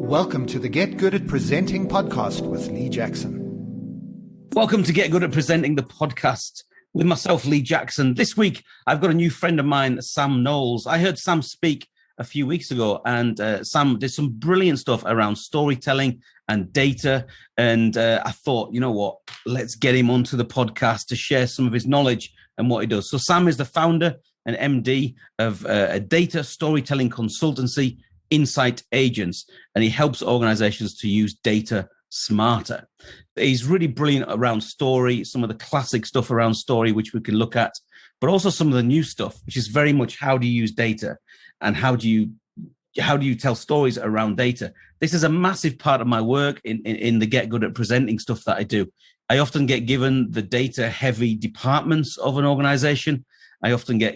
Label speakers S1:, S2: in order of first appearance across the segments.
S1: Welcome to the Get Good at Presenting podcast with Lee Jackson.
S2: Welcome to Get Good at Presenting, the podcast with myself, Lee Jackson. This week, I've got a new friend of mine, Sam Knowles. I heard Sam speak a few weeks ago, and Sam did some brilliant stuff around storytelling and data. And I thought, you know what, let's get him onto the podcast to share some of his knowledge and what he does. So Sam is the founder and MD of a data storytelling consultancy, Hindsight Agents, and he helps organizations to use data smarter. He's really brilliant around story, some of the classic stuff around story, which we can look at, but also some of the new stuff, which is very much how do you use data and how do you tell stories around data. This is a massive part of my work in the Get Good at Presenting stuff that I do. I often get given the data heavy departments of an organization. I often get,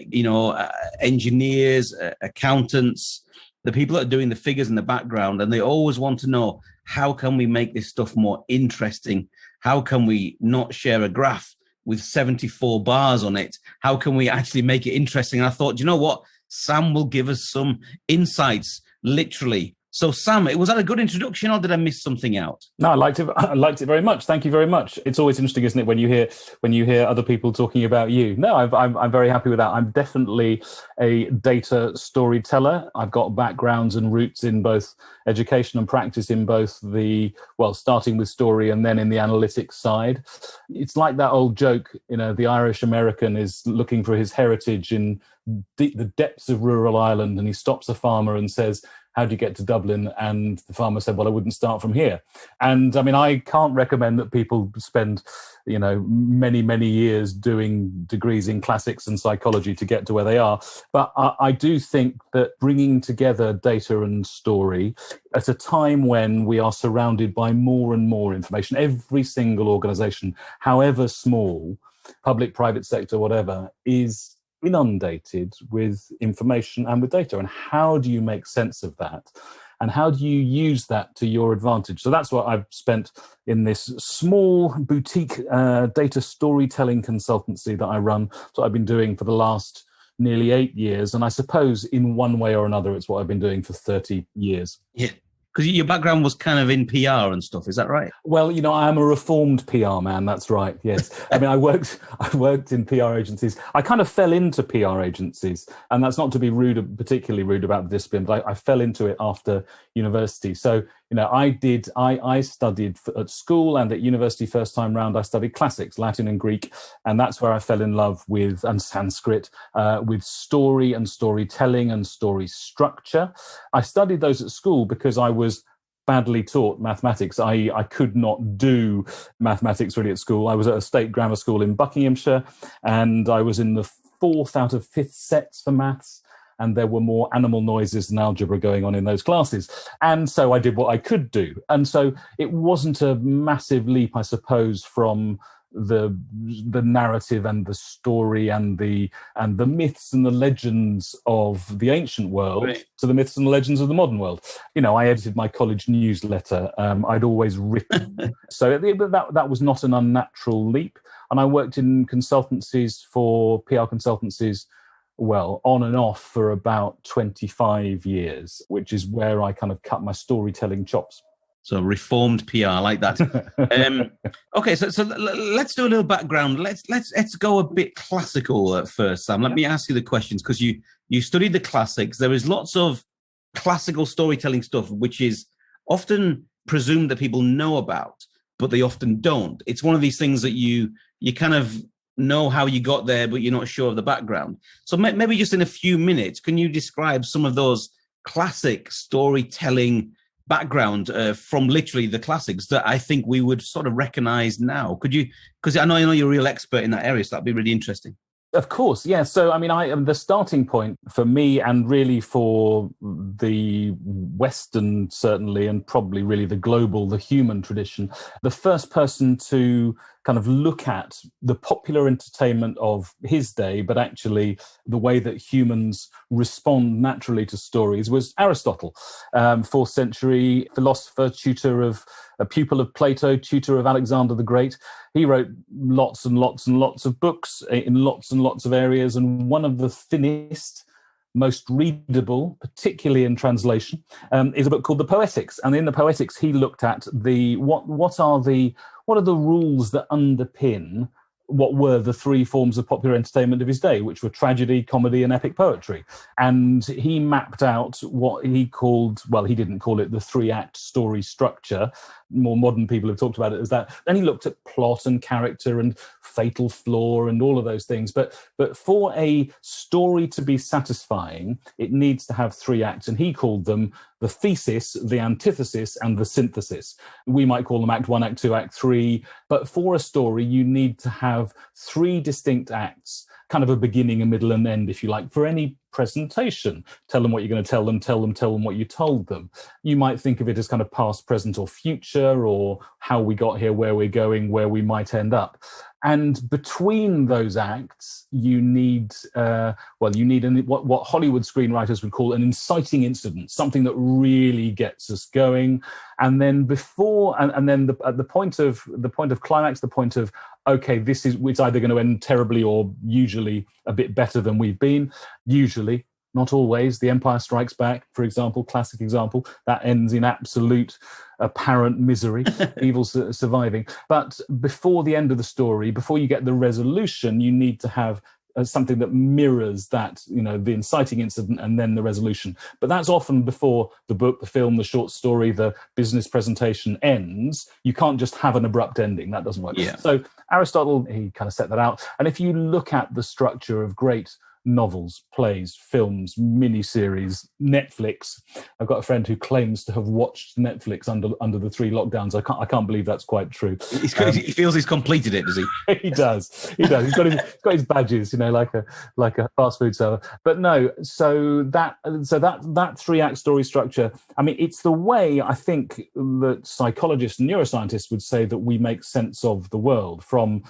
S2: engineers, accountants, the people that are doing the figures in the background, and they always want to know, how can we make this stuff more interesting? How can we not share a graph with 74 bars on it? How can we actually make it interesting? And I thought, you know what? Sam will give us some insights, literally. So Sam, was that a good introduction, or did I miss something out?
S3: No, I liked it very much. Thank you very much. It's always interesting, isn't it, when you hear other people talking about you? No, I'm very happy with that. I'm definitely a data storyteller. I've got backgrounds and roots in both education and practice in both starting with story and then in the analytics side. It's like that old joke, the Irish American is looking for his heritage in the depths of rural Ireland, and he stops a farmer and says, "How do you get to Dublin?" And the farmer said, "Well, I wouldn't start from here." And I mean, I can't recommend that people spend, many, many years doing degrees in classics and psychology to get to where they are. But I do think that bringing together data and story at a time when we are surrounded by more and more information, every single organization, however small, public, private sector, whatever, is inundated with information and with data. And how do you make sense of that? And how do you use that to your advantage? So that's what I've spent in this small boutique data storytelling consultancy that I run. So I've been doing for the last nearly 8 years. And I suppose in one way or another, it's what I've been doing for 30 years.
S2: Yeah. Because your background was kind of in PR and stuff, is that right?
S3: Well, I am a reformed PR man. That's right. Yes, I mean, I worked in PR agencies. I kind of fell into PR agencies, and that's not to be particularly rude about the discipline, but I fell into it after university. So, I studied at school and at university first time round. I studied classics, Latin and Greek, and that's where I fell in love with, and Sanskrit, with story and storytelling and story structure. I studied those at school because I was badly taught mathematics. I could not do mathematics really at school. I was at a state grammar school in Buckinghamshire, and I was in the 4th out of 5th sets for maths. And there were more animal noises than algebra going on in those classes. And so I did what I could do. And so it wasn't a massive leap, I suppose, from the narrative and the story and the myths and the legends of the ancient world to the myths and the legends of the modern world. I edited my college newsletter. I'd always written. So that was not an unnatural leap. And I worked in consultancies for PR consultancies, on and off for about 25 years, which is where I kind of cut my storytelling chops.
S2: So reformed PR, I like that. Okay, so let's do a little background. Let's go a bit classical at first, Sam. Let me ask you the questions, because you studied the classics. There is lots of classical storytelling stuff, which is often presumed that people know about, but they often don't. It's one of these things that you kind of know how you got there, but you're not sure of the background. So maybe just in a few minutes, can you describe some of those classic storytelling background from literally the classics that I think we would sort of recognize now? Could you? Because I know you're a real expert in that area, so that'd be really interesting.
S3: Of course, yeah. So, I mean, the starting point for me, and really for the Western, certainly, and probably really the global, the human tradition, the first person to kind of look at the popular entertainment of his day, but actually the way that humans respond naturally to stories, was Aristotle, 4th century philosopher, a pupil of Plato, tutor of Alexander the Great. He wrote lots and lots and lots of books in lots and lots of areas, and one of the thinnest most readable, particularly in translation, is a book called The Poetics. And in The Poetics, he looked at what are the rules that underpin what were the three forms of popular entertainment of his day, which were tragedy, comedy, and epic poetry. And he mapped out what he called, well, he didn't call it the three-act story structure. More modern people have talked about it as that. Then he looked at plot and character and fatal flaw and all of those things. But for a story to be satisfying, it needs to have three acts. And he called them the thesis, the antithesis, and the synthesis. We might call them Act 1, Act 2, Act 3. But for a story, you need to have three distinct acts, kind of a beginning, a middle, and end, if you like, for any presentation. Tell them what you're going to tell them what you told them. You might think of it as kind of past, present, or future, or how we got here, where we're going, where we might end up. And between those acts, you need what Hollywood screenwriters would call an inciting incident, something that really gets us going. And then at the point of climax, the point of, okay, it's either going to end terribly or usually a bit better than we've been. Usually, not always. The Empire Strikes Back, for example, classic example, that ends in absolute apparent misery, evil surviving. But before the end of the story, before you get the resolution, you need to have something that mirrors that, the inciting incident and then the resolution. But that's often before the book, the film, the short story, the business presentation ends. You can't just have an abrupt ending. That doesn't work.
S2: Yeah.
S3: So Aristotle, he kind of set that out. And if you look at the structure of great novels, plays, films, miniseries, Netflix. I've got a friend who claims to have watched Netflix under the three lockdowns. I can't believe that's quite true.
S2: He feels he's completed it, does he?
S3: He does. He's got his badges, like a fast food server. But no, so that three-act story structure. I mean, it's the way I think that psychologists and neuroscientists would say that we make sense of the world from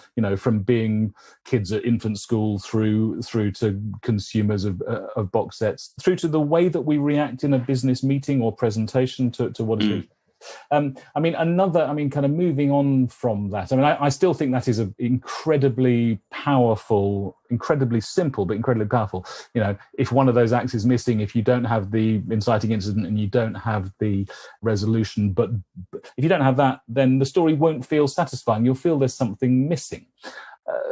S3: being kids at infant school through to consumers of box sets, through to the way that we react in a business meeting or presentation to what it is. Kind of moving on from that, I still think that is an incredibly powerful, incredibly simple, but incredibly powerful. If one of those acts is missing, if you don't have the inciting incident and you don't have the resolution, but if you don't have that, then the story won't feel satisfying. You'll feel there's something missing.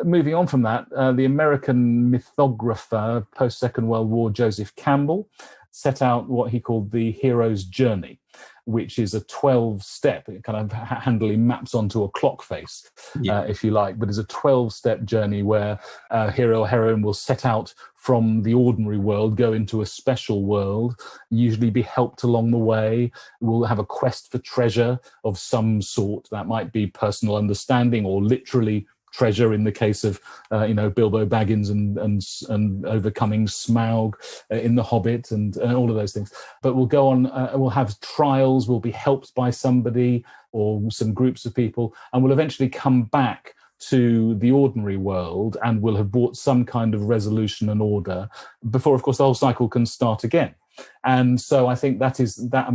S3: Moving on from that, the American mythographer post-Second World War, Joseph Campbell, set out what he called the hero's journey, which is a 12-step. It kind of handily maps onto a clock face, if you like, but it's a 12-step journey where a hero or heroine will set out from the ordinary world, go into a special world, usually be helped along the way, will have a quest for treasure of some sort. That might be personal understanding or literally treasure in the case of Bilbo Baggins and overcoming Smaug in The Hobbit and all of those things. But we'll go on, we'll have trials, we'll be helped by somebody or some groups of people, and we'll eventually come back to the ordinary world and will have brought some kind of resolution and order before, of course, the whole cycle can start again. And so I think that is that.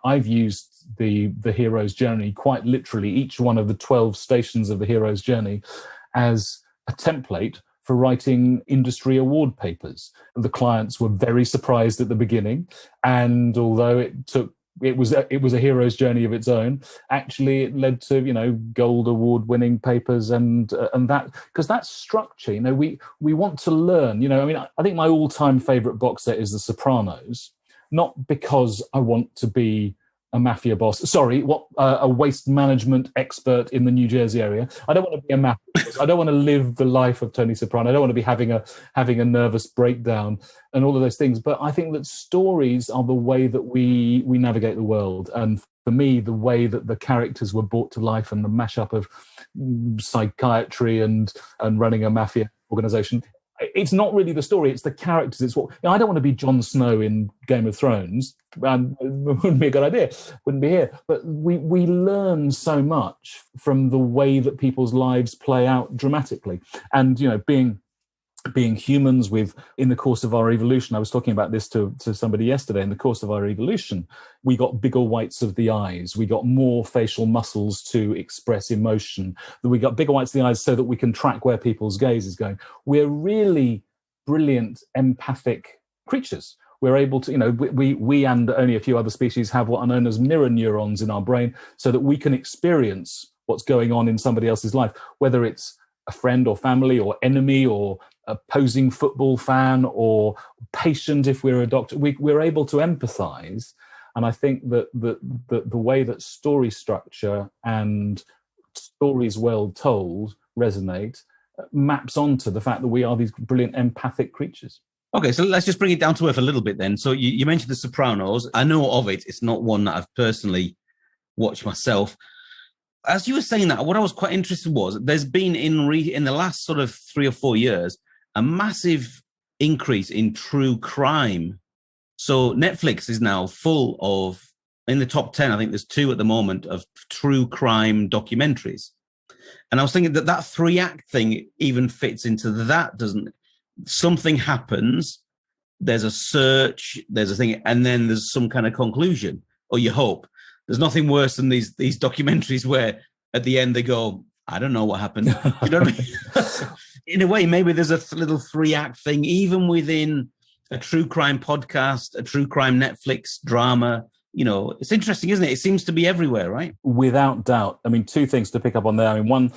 S3: I've used the hero's journey quite literally, each one of the 12 stations of the hero's journey, as a template for writing industry award papers. The clients were very surprised at the beginning, and although it was a hero's journey of its own, actually it led to gold award winning papers and that, because that structure, we want to learn. I think my all-time favorite box set is The Sopranos, not because I want to be a mafia boss. A waste management expert in the New Jersey area. I don't want to be a mafia boss. I don't want to live the life of Tony Soprano. I don't want to be having a nervous breakdown and all of those things. But I think that stories are the way that we navigate the world. And for me, the way that the characters were brought to life and the mashup of psychiatry and running a mafia organization, it's not really the story, it's the characters. It's what I don't want to be Jon Snow in Game of Thrones. It wouldn't be a good idea. Wouldn't be here. But we learn so much from the way that people's lives play out dramatically. And being humans in the course of our evolution, I was talking about this to somebody yesterday, in the course of our evolution, we got bigger whites of the eyes, we got more facial muscles to express emotion, we got bigger whites of the eyes so that we can track where people's gaze is going. We're really brilliant, empathic creatures. We're able to, we and only a few other species have what are known as mirror neurons in our brain, so that we can experience what's going on in somebody else's life, whether it's a friend or family or enemy or opposing football fan or patient if we're a doctor. We're able to empathize. And I think that the way that story structure and stories well told resonate maps onto the fact that we are these brilliant empathic creatures.
S2: Okay, so let's just bring it down to earth a little bit then. So you mentioned The Sopranos. I know of it. It's not one that I've personally watched myself. As you were saying that, what I was quite interested was there's been in the last sort of 3 or 4 years, a massive increase in true crime. So Netflix is now full of, in the top 10, I think there's 2 at the moment, of true crime documentaries. And I was thinking that 3-act thing even fits into that, doesn't it? Something happens, there's a search, there's a thing, and then there's some kind of conclusion, or you hope. There's nothing worse than these documentaries where at the end they go, I don't know what happened. You know what I mean? In a way, maybe there's a little 3-act thing, even within a true crime podcast, a true crime Netflix drama. It's interesting, isn't it? It seems to be everywhere, right?
S3: Without doubt. I mean, 2 things to pick up on there. I mean,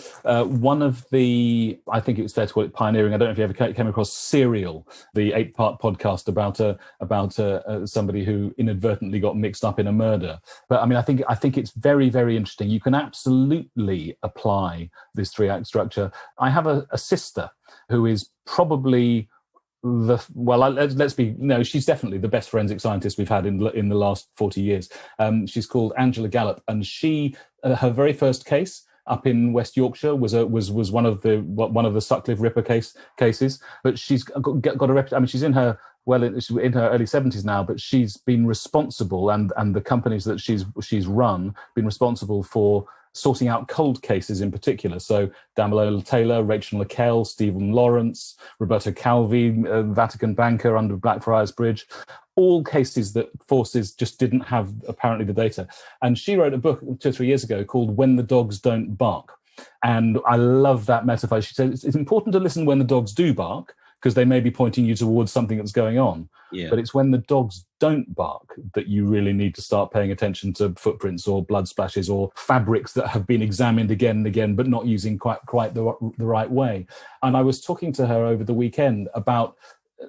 S3: one of the, I think it was fair to call it pioneering. I don't know if you ever came across Serial, the 8-part podcast about somebody who inadvertently got mixed up in a murder. But I mean, I think it's very, very interesting. You can absolutely apply this 3-act structure. I have a sister who is probably let's be, she's definitely the best forensic scientist we've had in the last 40 years. She's called Angela Gallop, and she her very first case up in West Yorkshire was one of the Sutcliffe Ripper cases. But she's got a reputation. I mean, she's in her early 70s now, but she's been responsible, and the companies that she's run been responsible for sorting out cold cases in particular. So Damilola Taylor, Rachel Laquelle, Stephen Lawrence, Roberto Calvi, Vatican banker under Blackfriars Bridge, all cases that forces just didn't have apparently the data. And she wrote a book 2 or 3 years ago called When the Dogs Don't Bark. And I love that metaphor. She said it's important to listen when the dogs do bark, because they may be pointing you towards something that's going on. Yeah. But it's when the dogs don't bark that you really need to start paying attention to footprints or blood splashes or fabrics that have been examined again and again, but not using quite the right way. And I was talking to her over the weekend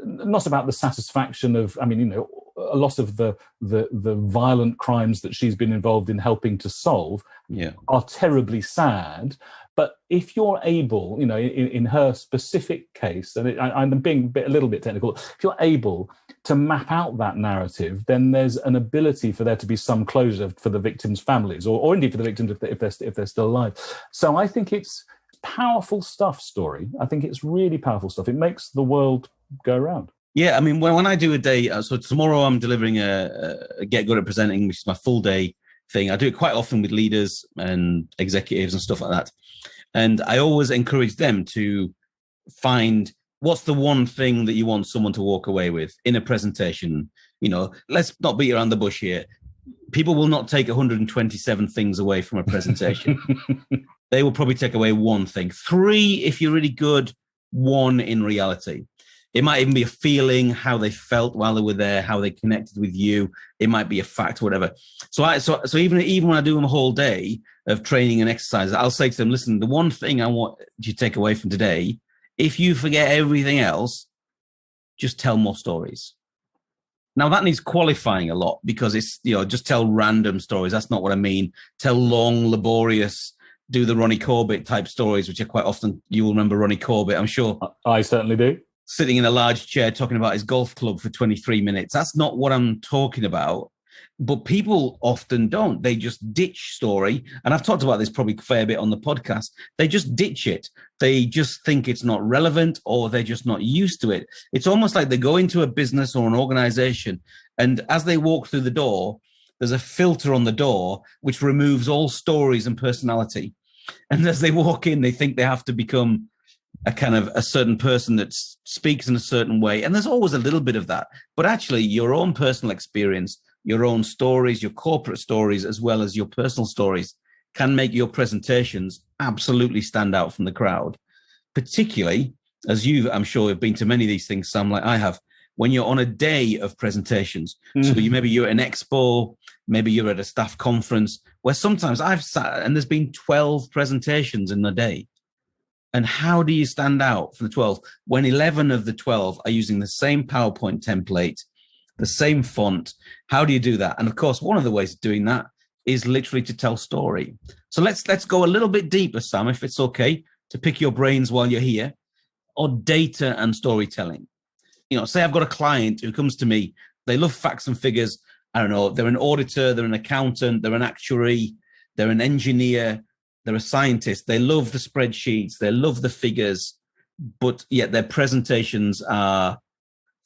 S3: not about the satisfaction of, I mean, a lot of the violent crimes that she's been involved in helping to solve are terribly sad. But if you're able, in her specific case, and I'm being a little bit technical, if you're able to map out that narrative, then there's an ability for there to be some closure for the victims' families, or indeed for the victims if they're still alive. So I think it's powerful stuff, Story. I think it's really powerful stuff. It makes the world go around.
S2: Yeah, I mean, when I do a day, so tomorrow I'm delivering a Get Good at Presenting, which is my full day thing. I do it quite often with leaders and executives and stuff like that. And I always encourage them to find what's the one thing that you want someone to walk away with in a presentation. Let's not beat around the bush here. People will not take 127 things away from a presentation. They will probably take away 1 thing. 3, if you're really good, 1 in reality. It might even be a feeling, how they felt while they were there, how they connected with you. It might be a fact, whatever. So even when I do them a whole day of training and exercise, I'll say to them, listen, the one thing I want you to take away from today, if you forget everything else, just tell more stories. Now that needs qualifying a lot, because it's, just tell random stories. That's not what I mean. Tell long, laborious, do the Ronnie Corbett type stories, which are quite often, you will remember Ronnie Corbett, I'm sure.
S3: I certainly do.
S2: Sitting in a large chair talking about his golf club for 23 minutes. That's not what I'm talking about. But people often don't. They just ditch story. And I've talked about this probably a fair bit on the podcast. They just ditch it. They just think it's not relevant, or they're just not used to it. It's almost like they go into a business or an organization, and as they walk through the door, there's a filter on the door which removes all stories and personality. And as they walk in, they think they have to become a certain person that speaks in a certain way. And there's always a little bit of that. But actually, your own personal experience, your own stories, your corporate stories, as well as your personal stories, can make your presentations absolutely stand out from the crowd. Particularly, as you, I'm sure, have been to many of these things, Sam, like I have, when you're on a day of presentations. So maybe you're at an expo, maybe you're at a staff conference, where sometimes I've sat and there's been 12 presentations in a day. And how do you stand out from the 12 when 11 of the 12 are using the same PowerPoint template, the same font? How do you do that? And of course, one of the ways of doing that is literally to tell story. So let's go a little bit deeper, Sam, if it's okay, to pick your brains while you're here, on data and storytelling. Say I've got a client who comes to me, they love facts and figures. I don't know, they're an auditor, they're an accountant, they're an actuary, they're an engineer, they're a scientist. They love the spreadsheets, they love the figures, but yet their presentations are,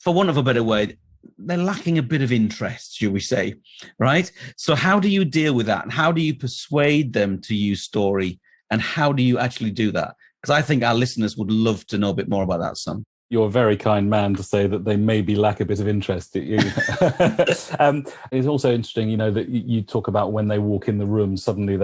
S2: for want of a better word, they're lacking a bit of interest, should we say, right? So how do you deal with that? And how do you persuade them to use story? And how do you actually do that? Because I think our listeners would love to know a bit more about that, Sam.
S3: You're a very kind man to say that they maybe lack a bit of interest. It's also interesting, that you talk about when they walk in the room, suddenly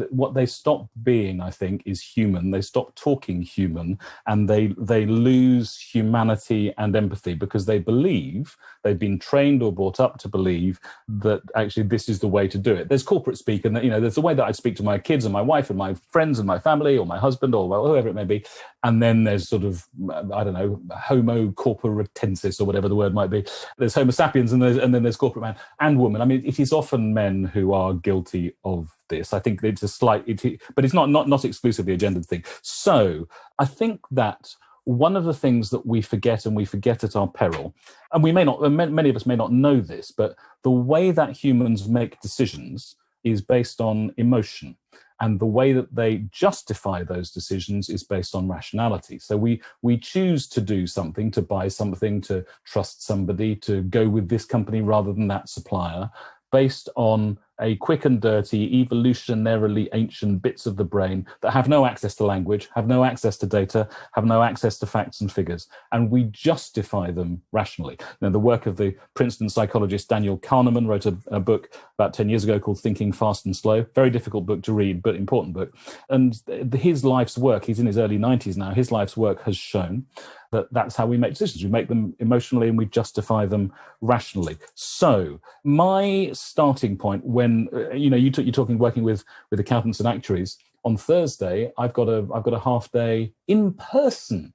S3: what they stop being, I think, is human. They stop talking human, and they lose humanity and empathy because they believe, they've been trained or brought up to believe that actually this is the way to do it. There's corporate speak, and there's the way that I speak to my kids and my wife and my friends and my family or my husband or whoever it may be. And then there's sort of, I don't know, homo corporatensis or whatever the word might be. There's homo sapiens and then there's corporate man and woman. I mean, it is often men who are guilty of this. I think it's but it's not exclusively a gendered thing. So I think that one of the things that we forget, and we forget at our peril, and many of us may not know this, but the way that humans make decisions is based on emotion. And the way that they justify those decisions is based on rationality. So we choose to do something, to buy something, to trust somebody, to go with this company rather than that supplier, based on a quick and dirty, evolutionarily ancient bits of the brain that have no access to language, have no access to data, have no access to facts and figures, and we justify them rationally. Now, the work of the Princeton psychologist Daniel Kahneman wrote a book about 10 years ago called Thinking Fast and Slow. Very difficult book to read, but important book. And his life's work, he's in his early 90s now, his life's work has shown that that's how we make decisions. We make them emotionally and we justify them rationally. So my starting point when, you're talking working with accountants and actuaries, on Thursday, I've got a half day in person.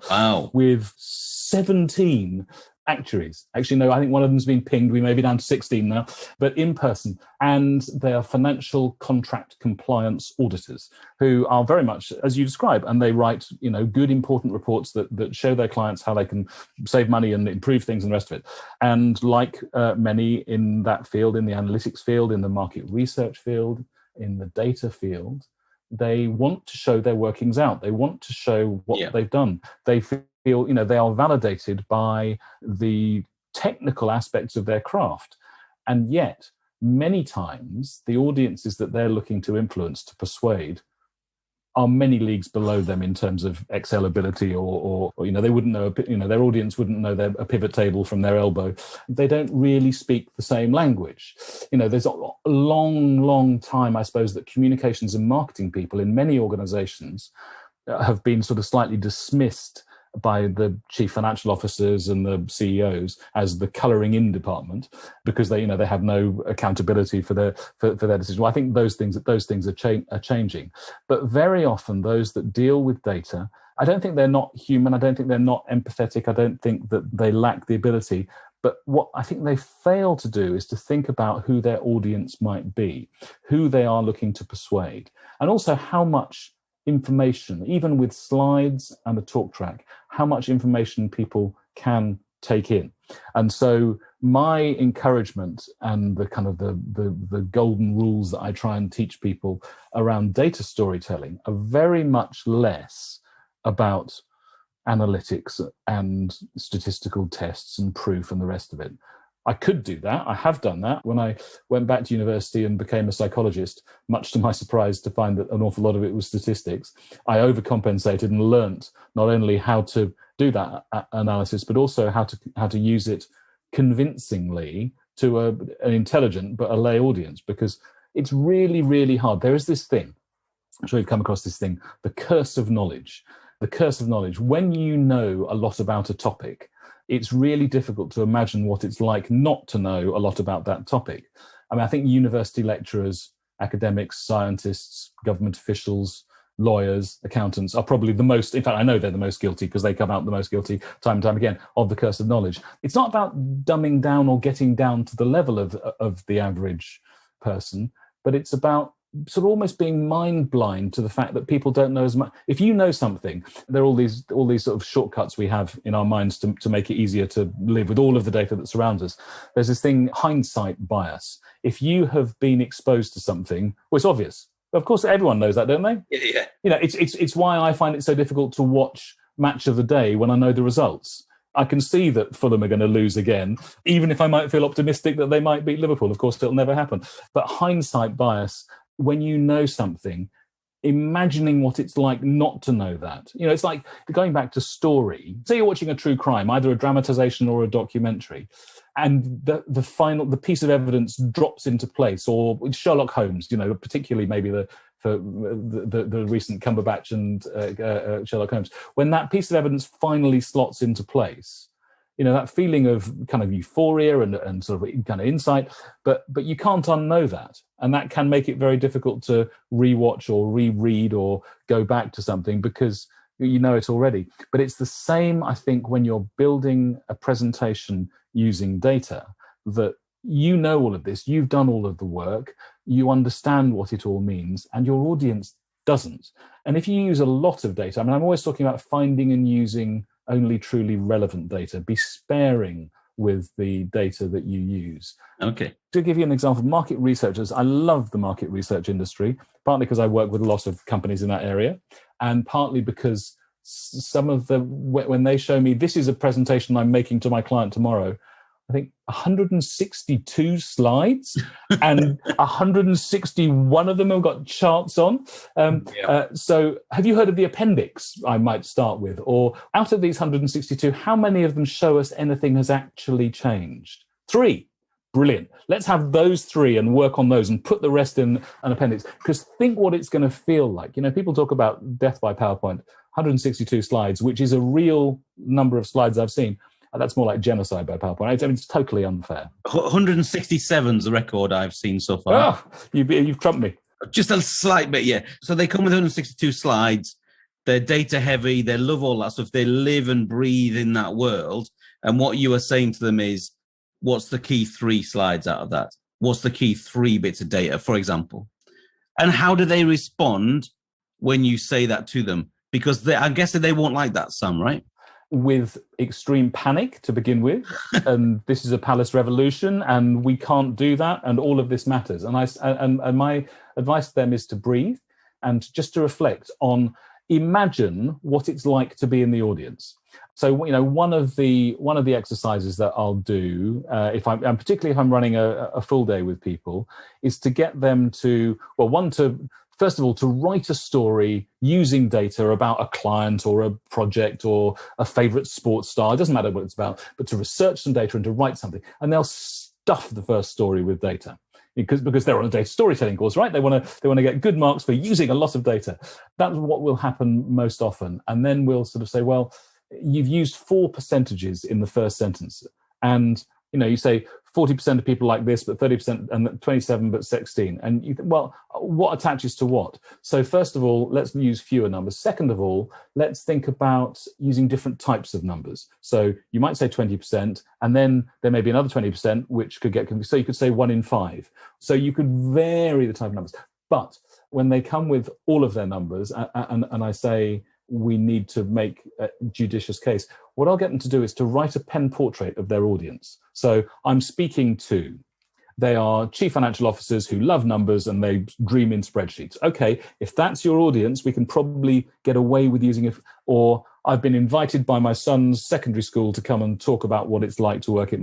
S2: Wow.
S3: With 17 actuaries. Actually, no, I think one of them's been pinged. We may be down to 16 now, but in person. And they are financial contract compliance auditors who are very much as you describe, and they write, good, important reports that show their clients how they can save money and improve things and the rest of it. And like many in that field, in the analytics field, in the market research field, in the data field, they want to show their workings out. They want to show what they've done. They feel, they are validated by the technical aspects of their craft. And yet, many times, the audiences that they're looking to influence, to persuade, are many leagues below them in terms of Excel ability, or they wouldn't know, their audience wouldn't know a pivot table from their elbow. They don't really speak the same language. There's a long time, I suppose, that communications and marketing people in many organizations have been sort of slightly dismissed by the chief financial officers and the CEOs as the colouring in department, because they have no accountability for their decision. Well, I think those things are changing, but very often those that deal with data, I don't think they're not human. I don't think they're not empathetic. I don't think that they lack the ability. But what I think they fail to do is to think about who their audience might be, who they are looking to persuade, and also how much information, even with slides and a talk track, how much information people can take in. And so my encouragement and the kind of the golden rules that I try and teach people around data storytelling are very much less about analytics and statistical tests and proof and the rest of it. I could do that. I have done that. When I went back to university and became a psychologist, much to my surprise to find that an awful lot of it was statistics, I overcompensated and learnt not only how to do that analysis, but also how to use it convincingly to an intelligent but a lay audience, because it's really, really hard. There is this thing, I'm sure you've come across this thing, the curse of knowledge. the curse of knowledge. When you know a lot about a topic, it's really difficult to imagine what it's like not to know a lot about that topic. I mean, I think university lecturers, academics, scientists, government officials, lawyers, accountants are probably the most, in fact, I know they're the most guilty because they come out the most guilty time and time again of the curse of knowledge. It's not about dumbing down or getting down to the level of the average person, but it's about sort of almost being mind blind to the fact that people don't know as much. If you know something, there are all these sort of shortcuts we have in our minds to make it easier to live with all of the data that surrounds us. There's this thing, hindsight bias. If you have been exposed to something, well, it's obvious. Of course, everyone knows that, don't they?
S2: Yeah.
S3: You know, it's why I find it so difficult to watch Match of the Day when I know the results. I can see that Fulham are going to lose again, even if I might feel optimistic that they might beat Liverpool. Of course, it'll never happen. But hindsight bias, when you know something, imagining what it's like not to know that. You know, it's like going back to story. Say you're watching a true crime, either a dramatization or a documentary, and the piece of evidence drops into place, or Sherlock Holmes, you know, particularly maybe the recent Cumberbatch and Sherlock Holmes, when that piece of evidence finally slots into place, you know, that feeling of kind of euphoria and sort of kind of insight, but you can't unknow that. And that can make it very difficult to rewatch or reread or go back to something because you know it already. But it's the same, I think, when you're building a presentation using data, that you know all of this, you've done all of the work, you understand what it all means, and your audience doesn't. And if you use a lot of data, I mean, I'm always talking about finding and using only truly relevant data. Be sparing with the data that you use.
S2: Okay.
S3: To give you an example, market researchers, I love the market research industry, partly because I work with a lot of companies in that area, and partly because some of when they show me, this is a presentation I'm making to my client tomorrow, I think 162 slides and 161 of them have got charts on. So have you heard of the appendix, I might start with? Or out of these 162, how many of them show us anything has actually changed? 3. Brilliant. Let's have those 3 and work on those and put the rest in an appendix. Because think what it's going to feel like. You know, people talk about death by PowerPoint, 162 slides, which is a real number of slides I've seen. That's more like genocide by PowerPoint. I mean, it's totally unfair.
S2: 167 is the record I've seen so far.
S3: Oh, you've trumped me.
S2: Just a slight bit, yeah. So they come with 162 slides. They're data heavy. They love all that stuff. They live and breathe in that world. And what you are saying to them is, what's the key 3 slides out of that? What's the key 3 bits of data, for example? And how do they respond when you say that to them? Because I guess that they won't like that, Sam, right?
S3: With extreme panic to begin with, and this is a palace revolution, and we can't do that, and all of this matters. And my advice to them is to breathe and just to reflect on, imagine what it's like to be in the audience. So, you know, one of the exercises that I'll do, and particularly if I'm running a full day with people, is to get them to, first of all, to write a story using data about a client or a project or a favorite sports star. It doesn't matter what it's about, but to research some data and to write something. And they'll stuff the first story with data because they're on a data storytelling course, right? They want to get good marks for using a lot of data. That's what will happen most often. And then we'll sort of say, well, you've used 4 percentages in the first sentence. And, you know, you say 40% of people like this, but 30% and 27, but 16. And you think, well, what attaches to what? So first of all, let's use fewer numbers. Second of all, let's think about using different types of numbers. So you might say 20%, and then there may be another 20%, which could get confused. So you could say 1 in 5. So you could vary the type of numbers. But when they come with all of their numbers, and I say, we need to make a judicious case, what I'll get them to do is to write a pen portrait of their audience. So I'm speaking to, they are chief financial officers who love numbers and they dream in spreadsheets. Okay, if that's your audience, we can probably get away with using it. Or I've been invited by my son's secondary school to come and talk about what it's like to work at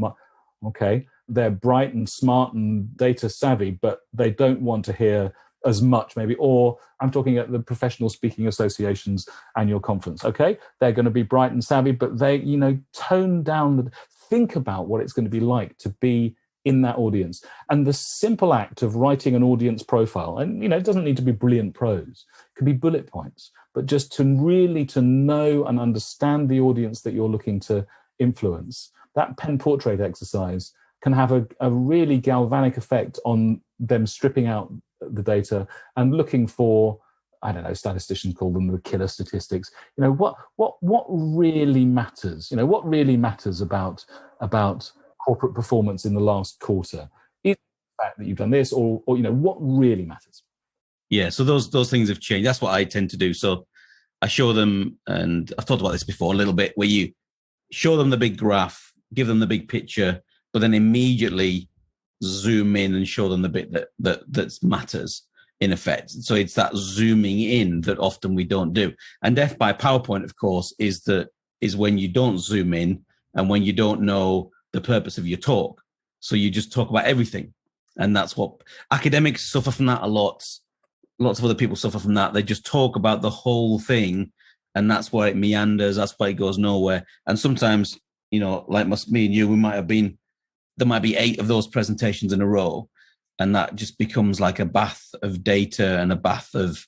S3: okay, they're bright and smart and data savvy, but they don't want to hear as much maybe, or I'm talking at the Professional Speaking Association's annual conference. Okay, they're going to be bright and savvy, but they, you know, tone down, think about what it's going to be like to be in that audience. And the simple act of writing an audience profile, and it doesn't need to be brilliant prose, it can be bullet points, but just to really to know and understand the audience that you're looking to influence. That pen portrait exercise can have a really galvanic effect on them stripping out the data and looking for, I don't know, statisticians call them the killer statistics. What really matters? What really matters about corporate performance in the last quarter? Is the fact that you've done this, or what really matters?
S2: Yeah, so those things have changed. That's what I tend to do. So I show them, and I've talked about this before a little bit, where you show them the big graph, give them the big picture, but then immediately zoom in and show them the bit that matters, in effect. So it's that zooming in that often we don't do. And death by PowerPoint, of course, is when you don't zoom in and when you don't know the purpose of your talk. So you just talk about everything. And that's what academics suffer from that a lot. Lots of other people suffer from that. They just talk about the whole thing, and that's why it meanders. That's why it goes nowhere. And sometimes, like me and you, there might be 8 of those presentations in a row, and that just becomes like a bath of data and a bath of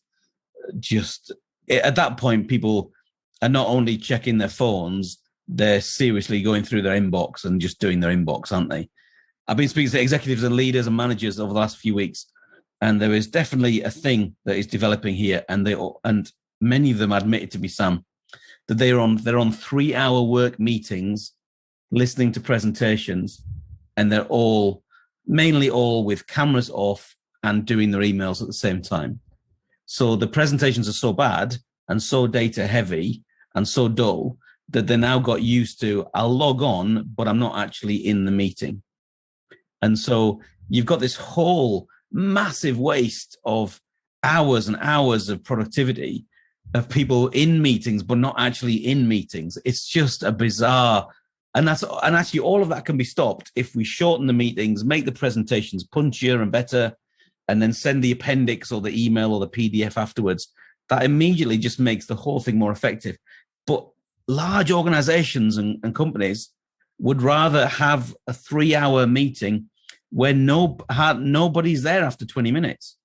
S2: at that point, people are not only checking their phones, they're seriously going through their inbox and just doing their inbox, aren't they? I've been speaking to executives and leaders and managers over the last few weeks, and there is definitely a thing that is developing here, and many of them admitted to me, Sam, that they're on 3-hour work meetings, listening to presentations, and they're mainly all with cameras off and doing their emails at the same time. So the presentations are so bad and so data heavy and so dull that they now got used to, I'll log on, but I'm not actually in the meeting. And so you've got this whole massive waste of hours and hours of productivity of people in meetings, but not actually in meetings. It's just a bizarre, and actually all of that can be stopped if we shorten the meetings, make the presentations punchier and better, and then send the appendix or the email or the PDF afterwards. That immediately just makes the whole thing more effective. But large organizations and companies would rather have a 3-hour meeting where nobody's there after 20 minutes.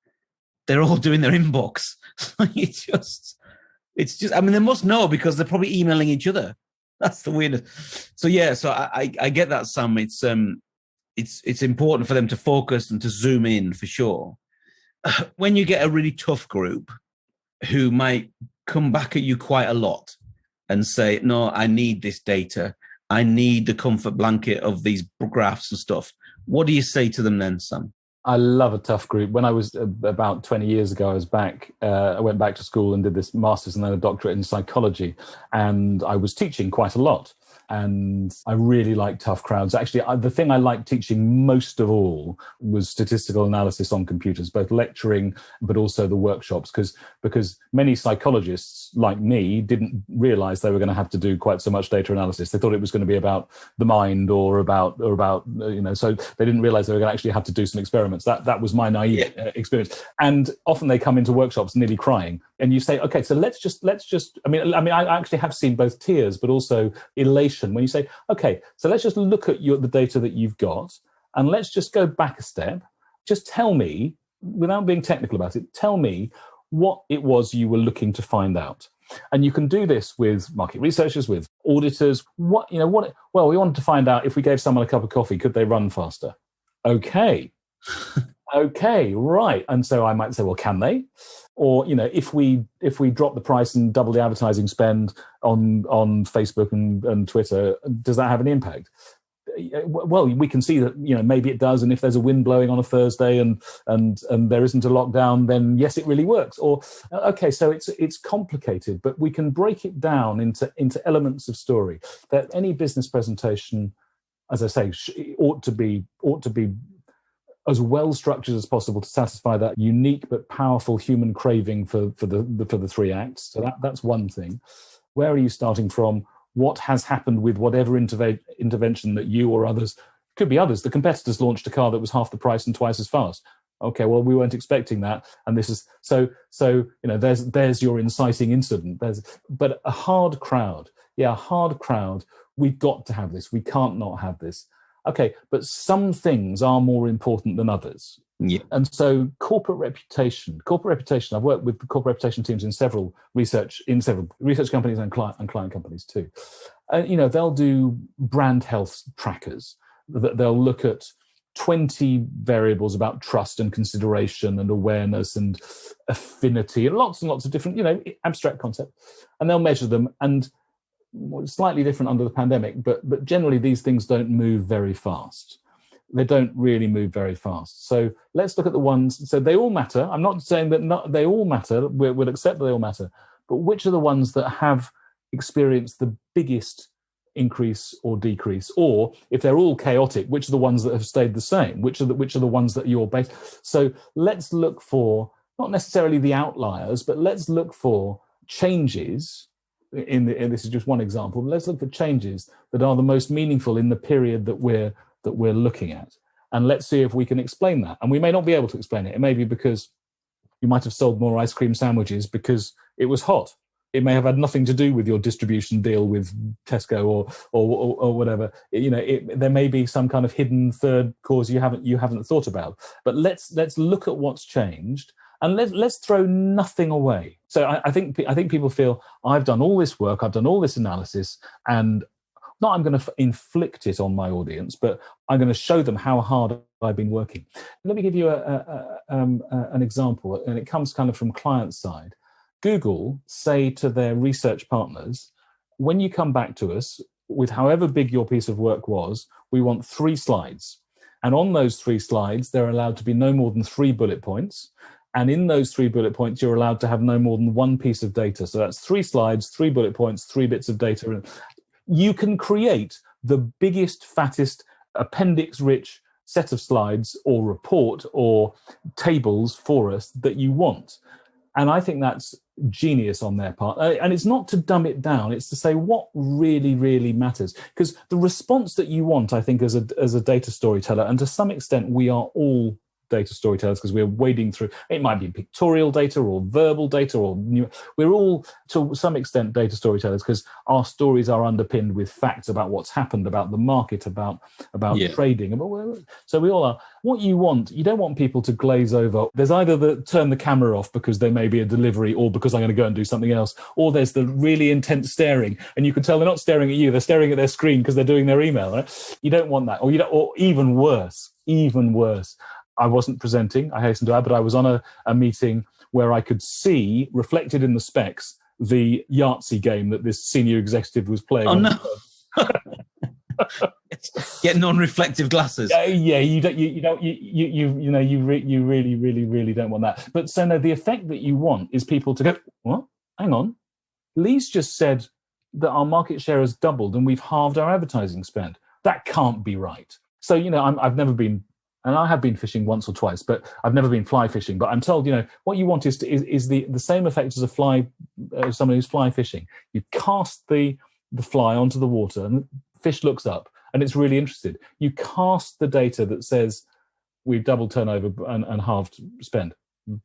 S2: They're all doing their inbox. It's just, I mean, they must know because they're probably emailing each other. That's the weirdest. So yeah, so I get that, Sam. It's important for them to focus and to zoom in for sure. When you get a really tough group who might come back at you quite a lot and say, no, I need this data. I need the comfort blanket of these graphs and stuff. What do you say to them then, Sam?
S3: I love a tough group. When I was about 20 years ago, I went back to school and did this master's and then a doctorate in psychology. And I was teaching quite a lot. And I really like tough crowds. Actually, the thing I liked teaching most of all was statistical analysis on computers, both lecturing, but also the workshops, because many psychologists like me didn't realize they were going to have to do quite so much data analysis. They thought it was going to be about the mind or about, so they didn't realize they were going to actually have to do some experiments. That was my naive experience. And often they come into workshops nearly crying. And you say, okay, so let's just, I mean, I actually have seen both tears, but also elation when you say, okay, so let's just look at the data that you've got and let's just go back a step. Just tell me, without being technical about it, tell me what it was you were looking to find out. And you can do this with market researchers, with auditors. Well, we wanted to find out if we gave someone a cup of coffee, could they run faster? Okay. Okay, right. And so I might say, well, can they? Or, if we drop the price and double the advertising spend on Facebook and Twitter, does that have an impact? Well, we can see that, maybe it does. And if there's a wind blowing on a Thursday and there isn't a lockdown, then yes, it really works. Or, okay, so it's complicated, but we can break it down into elements of story. That any business presentation, as I say, ought to be as well structured as possible to satisfy that unique but powerful human craving for the 3 acts. So that's one thing. Where are you starting from? What has happened with whatever intervention that you or others, could be others, the competitors launched a car that was half the price and twice as fast. Okay, well, we weren't expecting that, and this is so. There's your inciting incident. But a hard crowd. We've got to have this. We can't not have this. Okay, but some things are more important than others.
S2: Yeah.
S3: And so corporate reputation, I've worked with corporate reputation teams in several research companies and client companies too. They'll do brand health trackers. They'll look at 20 variables about trust and consideration and awareness and affinity and lots of different, abstract concepts. And they'll measure them, and slightly different under the pandemic, but generally these things don't move very fast. They don't really move very fast. So let's look at the ones. So they all matter. I'm not saying that they all matter. We'll accept that they all matter. But which are the ones that have experienced the biggest increase or decrease? Or if they're all chaotic, which are the ones that have stayed the same? Which are the ones that you're based? So let's look for not necessarily the outliers, but let's look for changes. And this is just one example. Let's look for changes that are the most meaningful in the period that we're looking at, and let's see if we can explain that. And we may not be able to explain it. It may be because you might have sold more ice cream sandwiches because it was hot. It may have had nothing to do with your distribution deal with Tesco or whatever. There may be some kind of hidden third cause you haven't thought about. But let's look at what's changed, and let's throw nothing away. So I think people feel, I've done all this work, I've done all this analysis, and not I'm going to inflict it on my audience, but I'm going to show them how hard I've been working. Let me give you an example, and it comes kind of from client side. Google say to their research partners, when you come back to us with however big your piece of work was, we want 3 slides. And on those 3 slides, they're allowed to be no more than 3 bullet points. And in those 3 bullet points, you're allowed to have no more than 1 piece of data. So that's 3 slides, 3 bullet points, 3 bits of data. You can create the biggest, fattest, appendix-rich set of slides or report or tables for us that you want. And I think that's genius on their part. And it's not to dumb it down. It's to say what really, really matters. Because the response that you want, I think, as a data storyteller, and to some extent we are all data storytellers because we're wading through, it might be pictorial data or verbal data we're all to some extent data storytellers because our stories are underpinned with facts about what's happened, about the market, about trading. So we all are. What you don't want people to glaze over. There's either turn the camera off because there may be a delivery or because I'm going to go and do something else, or there's the really intense staring, and you can tell they're not staring at you, they're staring at their screen because they're doing their email, right? You don't want that. Or even worse, I wasn't presenting, I hasten to add, but I was on a meeting where I could see, reflected in the specs, the Yahtzee game that this senior executive was playing.
S2: Oh, no. Get non-reflective glasses.
S3: You really don't want that. But so no, the effect that you want is people to go, what? Hang on. Lee's just said that our market share has doubled and we've halved our advertising spend. That can't be right. So, I've never been, and I have been fishing once or twice, but I've never been fly fishing. But I'm told, what you want is the same effect as someone who's fly fishing. You cast the fly onto the water and the fish looks up and it's really interested. You cast the data that says we've doubled turnover and halved spend.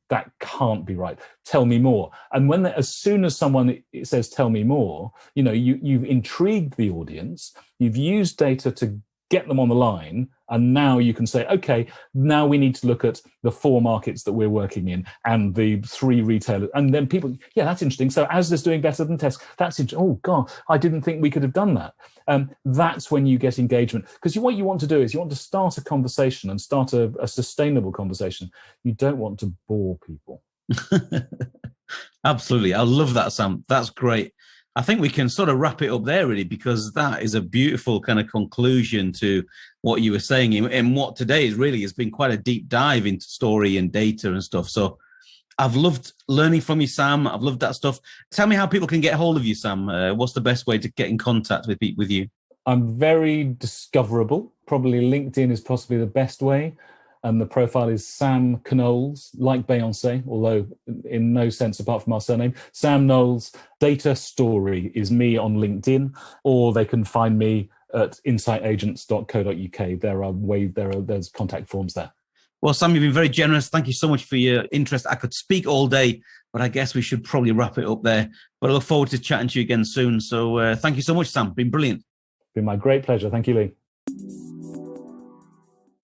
S3: That can't be right. Tell me more. And as soon as someone says, tell me more, you've intrigued the audience. You've used data to get them on the line, and now you can say, okay, now we need to look at the 4 markets that we're working in and the 3 retailers, and then people, that's interesting. So Asda's doing better than Tesco. That's interesting. Oh God, I didn't think we could have done that. That's when you get engagement, because what you want to do is you want to start a conversation and start a sustainable conversation. You don't want to bore people.
S2: Absolutely. I love that, Sam. That's great. I think we can sort of wrap it up there, really, because that is a beautiful kind of conclusion to what you were saying. And what today has been quite a deep dive into story and data and stuff. So I've loved learning from you, Sam. I've loved that stuff. Tell me how people can get hold of you, Sam. What's the best way to get in contact with you?
S3: I'm very discoverable. Probably LinkedIn is possibly the best way. And the profile is Sam Knowles, like Beyonce, although in no sense apart from our surname. Sam Knowles. Data Story is me on LinkedIn, or they can find me at insightagents.co.uk. There's contact forms there.
S2: Well, Sam, you've been very generous. Thank you so much for your interest. I could speak all day, but I guess we should probably wrap it up there. But I look forward to chatting to you again soon. So thank you so much, Sam. Been brilliant.
S3: Been my great pleasure. Thank you, Lee.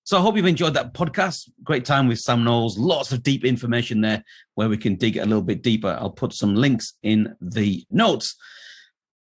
S2: So I hope you've enjoyed that podcast. Great time with Sam Knowles. Lots of deep information there where we can dig a little bit deeper. I'll put some links in the notes.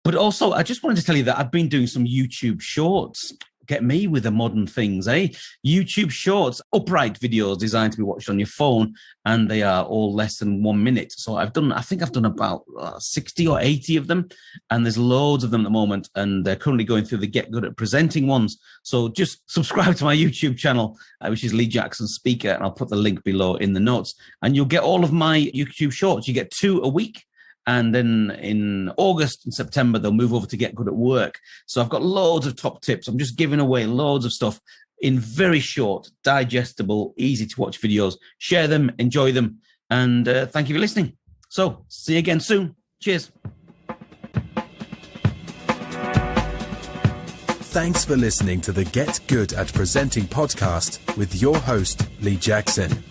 S2: But also, I just wanted to tell you that I've been doing some YouTube shorts. Get me with the modern things, eh? YouTube shorts, upright videos designed to be watched on your phone, and they are all less than 1 minute. So I think I've done about 60 or 80 of them, and there's loads of them at the moment, and they're currently going through the Get Good at Presenting ones. So just subscribe to my YouTube channel, which is Lee Jackson Speaker, and I'll put the link below in the notes, and you'll get all of my YouTube shorts. You get 2 a week. And then in August and September, they'll move over to Get Good at Work. So I've got loads of top tips. I'm just giving away loads of stuff in very short, digestible, easy to watch videos. Share them, enjoy them. And thank you for listening. So see you again soon. Cheers.
S4: Thanks for listening to the Get Good at Presenting podcast with your host, Lee Jackson.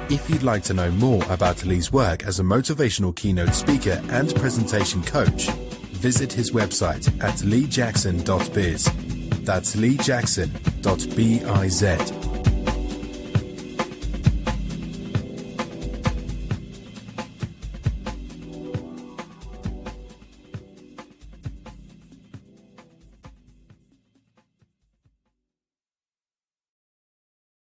S4: If you'd like to know more about Lee's work as a motivational keynote speaker and presentation coach, visit his website at leejackson.biz. That's leejackson.biz.